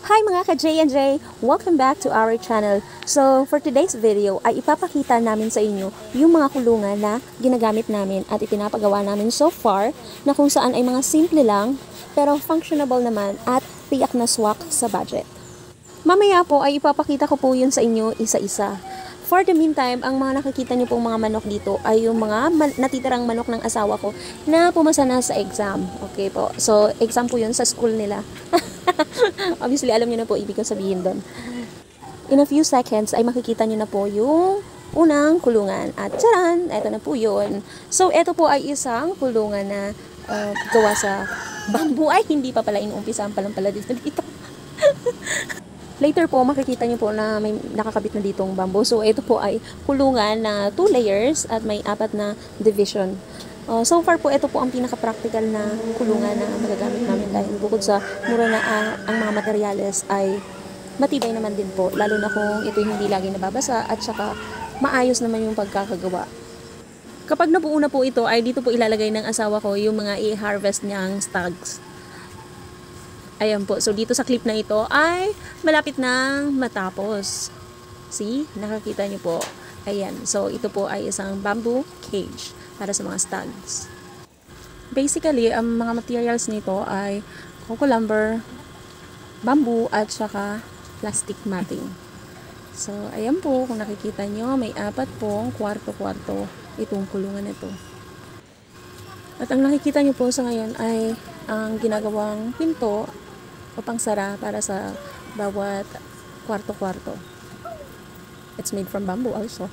Hi mga ka-J&J! Welcome back to our channel. So, for today's video ay ipapakita namin sa inyo yung mga kulungan na ginagamit namin at ipinapagawa namin so far na kung saan ay mga simple lang pero functionable naman at tiyak na swak sa budget. Mamaya po ay ipapakita ko po yun sa inyo isa-isa. For the meantime, ang mga nakikita niyo pong mga manok dito ay yung mga natitirang manok ng asawa ko na pumasa na sa exam. Okay po. So, exam po yun sa school nila. Obviously, alam niyo na po ibig kong sabihin doon. In a few seconds ay makikita niyo na po yung unang kulungan. At tsaran! Ito na po yun. So, ito po ay isang kulungan na gawa sa bamboo. Ay, hindi pa pala inuumpisahan pa lang pala dito. Later po, makikita niyo po na may nakakabit na ditong bamboo. So, ito po ay kulungan na 2 layers at may 4 na division. So far po, ito po ang pinaka-practical na kulungan na magagamit namin dahil bukod sa mura na ang mga materyales ay matibay naman din po. Lalo na kung ito hindi lagi nababasa at saka maayos naman yung pagkakagawa. Kapag nabuo na po ito, ay dito po ilalagay ng asawa ko yung mga i-harvest niyang stags. Ayan po. So, dito sa clip na ito ay malapit nang matapos. See? Nakakita niyo po. Ayan. So, ito po ay isang bamboo cage para sa mga stags. Basically, ang mga materials nito ay coco lumber, bamboo, at saka plastic matting. So, ayan po. Kung nakikita nyo, may 4 pong kwarto-kwarto itong kulungan nito. At ang nakikita nyo po sa ngayon ay ang ginagawang pinto o pangsara para sa bawat kwarto-kwarto. It's made from bamboo also.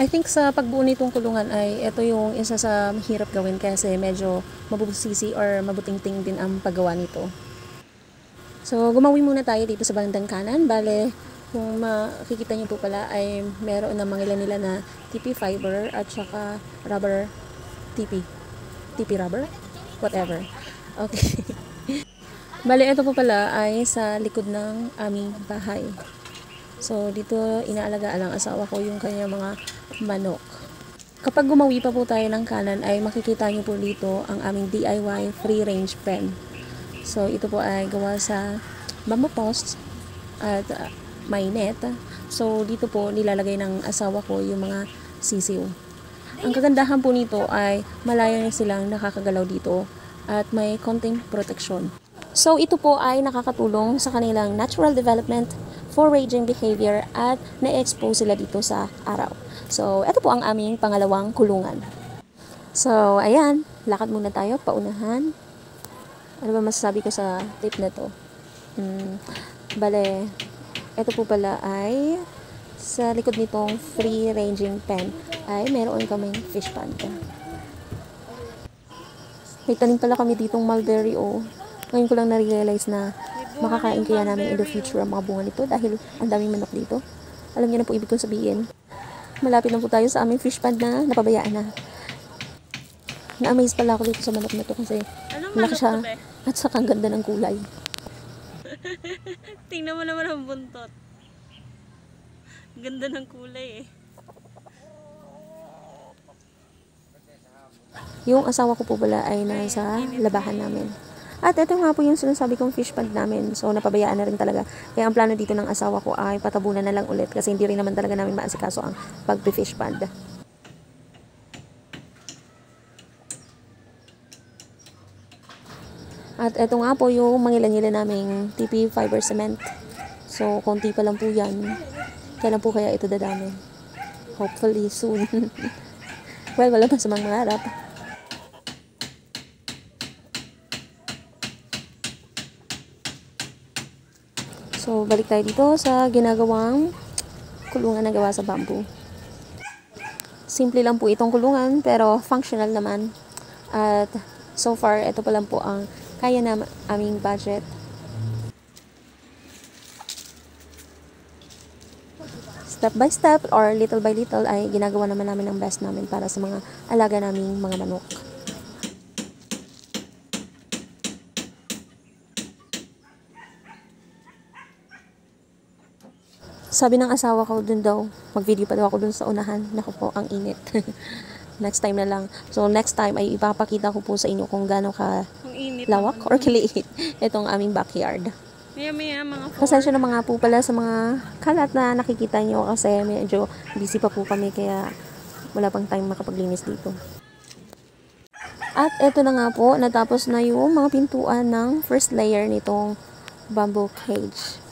I think sa pagbuo nitong kulungan ay ito yung isa sa mahirap gawin kasi medyo mabubusisi or mabuting-ting din ang paggawa nito. So, gumawi muna tayo dito sa bandang kanan. Bale, kung makikita nyo po pala ay meron na mga nila na TP fiber at saka rubber TP. TP rubber? Whatever. Okay. Bale, ito po pala ay sa likod ng aming bahay. So, dito inaalagaan ang asawa ko yung kanyang mga manok. Kapag gumawi pa po tayo ng kanan ay makikita nyo po dito ang aming DIY free range pen. So, ito po ay gawa sa bamboo posts at may net. So, dito po nilalagay ng asawa ko yung mga sisiw. Ang kagandahan po nito ay malayo na silang nakakagalaw dito at may konting proteksyon. So, ito po ay nakakatulong sa kanilang natural development, foraging behavior, at na-expose sila dito sa araw. So, ito po ang aming pangalawang kulungan. So, ayan. Lakad muna tayo, paunahan. Ano ba masasabi ko sa tip na to? Bale, ito po pala ay sa likod nitong free ranging pen ay meron kaming fish pond. May tanim pala kami ditong mulberry Ngayon ko lang na-realize na makakain kaya namin in the future ang mga bunga nito dahil ang daming manok dito. Alam niyo na po ibig kong sabihin. Malapit na po tayo sa aming fish pond na napabayaan na. Na-amaze pala ako dito sa manok na to kasi malaki siya at saka ang ganda ng kulay. Tingnan mo naman ang buntot. Ganda ng kulay eh. Yung asawa ko po pala ay nasa labahan namin. At ito nga po yung sinasabi kong fish pond namin. So, napabayaan na rin talaga. Kaya ang plano dito ng asawa ko ay patabunan na lang ulit kasi hindi rin naman talaga namin maasikaso ang pag-fish pond. At ito nga po yung mangilan-ngilan naming TP fiber cement. So, konti pa lang po yan. Kailan po kaya ito dadami? Hopefully soon. Well, wala pa sa mga mangarap. So, balik tayo dito sa ginagawang kulungan na gawa sa bamboo. Simple lang po itong kulungan, pero functional naman. At so far, ito pa lang po ang kaya na aming budget. Step by step or little by little ay ginagawa naman namin ang best namin para sa mga alaga naming mga manok. Sabi ng asawa ko dun daw, mag-video pa daw ako dun sa unahan. Naku po, ang init. Next time na lang. So, next time ay ipapakita ko po sa inyo kung gaano ka lawak or kaliit itong aming backyard. Maya mga 4. Pasensya na mga po pala sa mga kalat na nakikita nyo kasi medyo busy pa po kami kaya wala pang time makapaglinis dito. At eto na nga po, natapos na yung mga pintuan ng first layer nitong bamboo cage.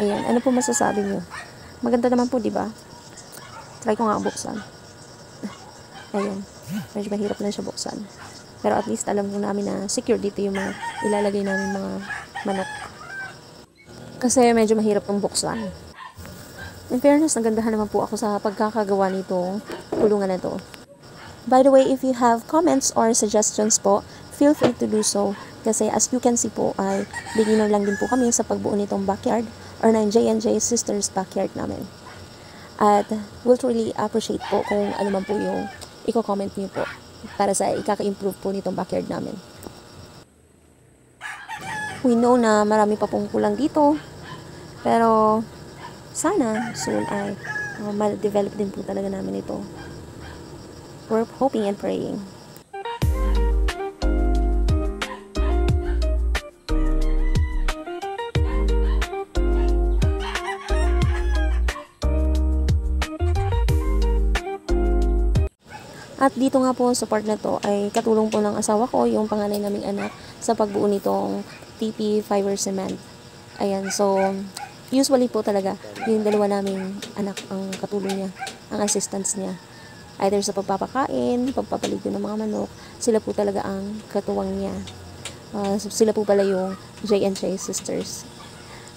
Ayan, ano po masasabi nyo? Maganda naman po, di ba? Try ko nga buksan. Ayan, medyo mahirap na siya buksan. Pero at least alam ko namin na secure dito yung mga ilalagay namin mga manok. Kasi medyo mahirap ng buksan. In fairness, nagandahan naman po ako sa pagkakagawa nitong kulungan na to. By the way, if you have comments or suggestions po, feel free to do so. Kasi as you can see po, ay beginner lang din po kami sa pagbuo nitong backyard or ng J&J Sisters backyard namin. At we'll really appreciate po kung ano man po yung i-comment niyo po para sa ikaka-improve po nitong backyard namin. We know na marami pa pong kulang dito, pero sana soon ay ma-develop din po talaga namin ito. We're hoping and praying. At dito nga po sa part na to ay katulong po ng asawa ko, yung panganay naming anak, sa pagbuo nitong TP fiber cement. Ayan, so usually po talaga yung dalawa naming anak ang katulong niya, ang assistants niya. Either sa pagpapakain, pagpapaligo ng mga manok, sila po talaga ang katuwang niya. Sila po pala yung J&J Sisters.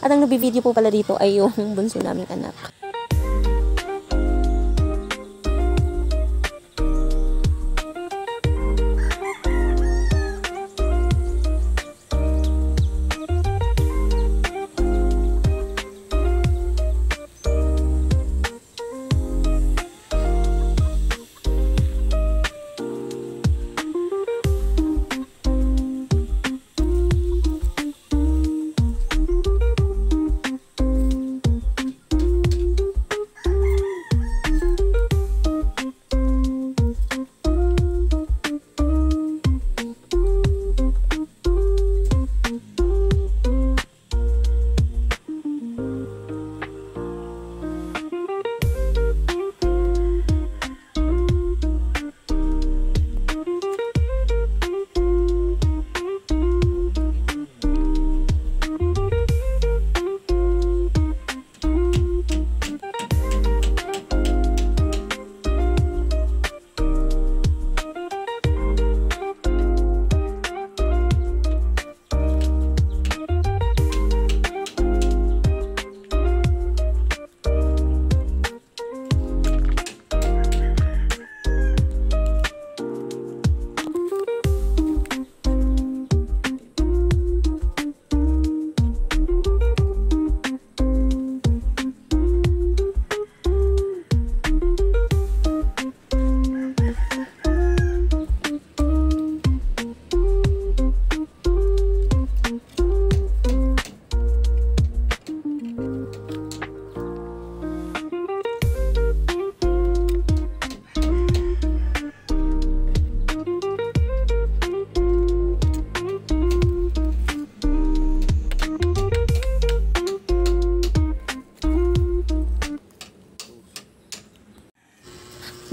At ang nagbi-video po pala dito ay yung bunso naming anak.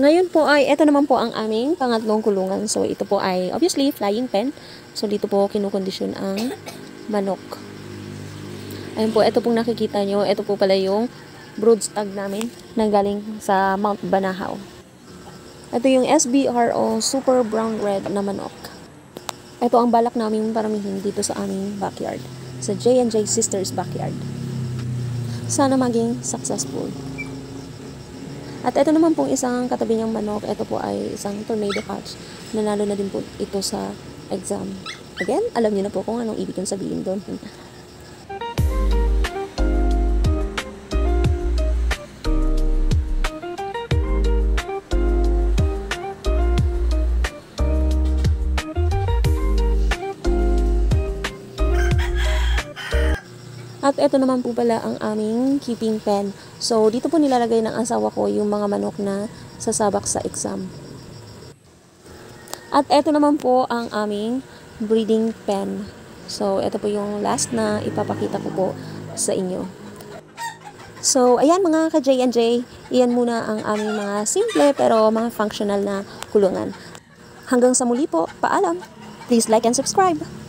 Ngayon po ay, ito naman po ang aming pangatlong kulungan. So, ito po ay, obviously, flying pen. So, dito po kinukondisyon ang manok. Ayun po, ito pong nakikita nyo. Ito po pala yung brood stag namin na galing sa Mount Banahaw. Ito yung SBRO Super Brown Red na manok. Ito ang balak namin paramihin dito sa aming backyard. Sa J&J Sisters backyard. Sana maging successful. At ito naman pong isang katabi niyang manok, ito po ay isang tornado hatch. Nanalo na din po ito sa exam. Again, alam niyo na po kung anong ibig kong sabihin doon. At ito naman po pala ang aming keeping pen. So, dito po nilalagay ng asawa ko yung mga manok na sasabak sa exam. At ito naman po ang aming breeding pen. So, ito po yung last na ipapakita ko po sa inyo. So, ayan mga ka-J&J, iyan muna ang aming mga simple pero mga functional na kulungan. Hanggang sa muli po, paalam! Please like and subscribe!